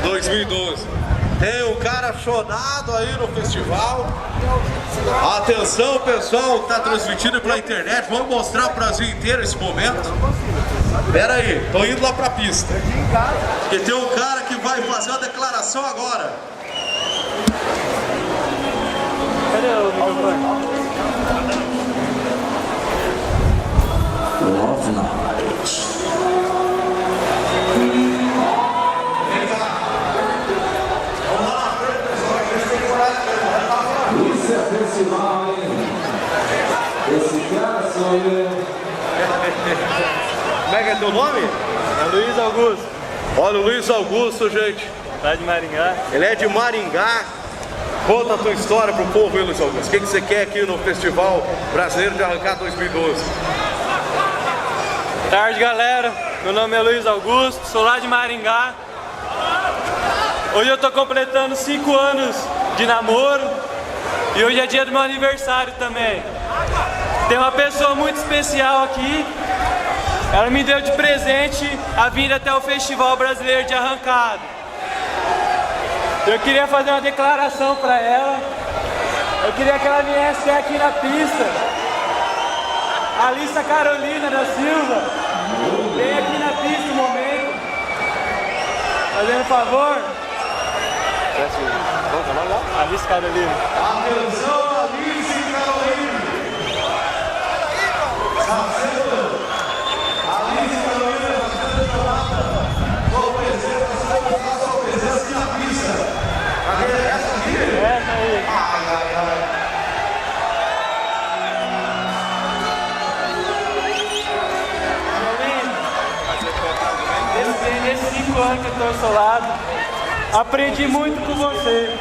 2012. Tem um cara chonado aí no festival. Atenção, pessoal, tá transmitido pela internet. Vamos mostrar pro Brasil inteiro esse momento. Pera aí, tô indo lá pra pista. Porque tem um cara que vai fazer uma declaração agora. Cadê o microfone? Love Night. Isso é festival, hein? Esse cara sou eu. Como é que é teu nome? É Luiz Augusto, Olha o Luiz Augusto, gente. lá de Maringá. Ele é de Maringá. Conta a tua história pro povo aí, Luiz Augusto. O que você quer aqui no Festival Brasileiro de Arrancada 2012? Boa tarde, galera. Meu nome é Luiz Augusto, sou lá de Maringá. Hoje eu tô completando 5 anos de namoro e hoje é dia do meu aniversário também. Tem uma pessoa muito especial aqui. Ela me deu de presente a vinda até o Festival Brasileiro de Arrancada. Eu queria fazer uma declaração para ela. Eu queria que ela viesse aqui na pista. Alissa Carolina da Silva, vem aqui na pista um momento. Fazendo um favor. Alissa Carolina. Atenção, Alice e Carolina. Alice e Carolina fazendo chamada. Sua presença aqui na pista. Cadê essa aqui? Essa aí. Ai, ai, ai. Nesses 5 anos que eu estou ao seu lado, aprendi muito com você.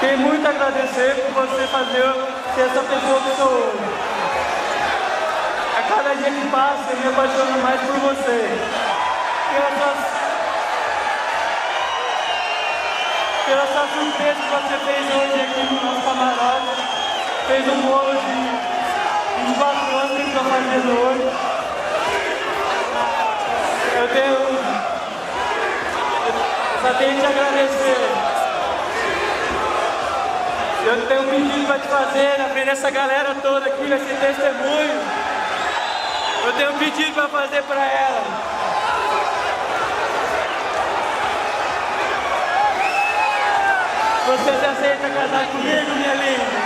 Tenho muito a agradecer por você ser essa pessoa que eu sou hoje. A cada dia que passa, eu me apaixono mais por você. Pela sua surpresa que você fez hoje aqui no nosso camarote. Fez um bolo de 24 anos que estou fazendo hoje. Eu só tenho que te agradecer. Eu tenho um pedido para te fazer na frente dessa galera toda aqui, nesse testemunho. Eu tenho um pedido para fazer para ela. Você aceita casar comigo, minha linda?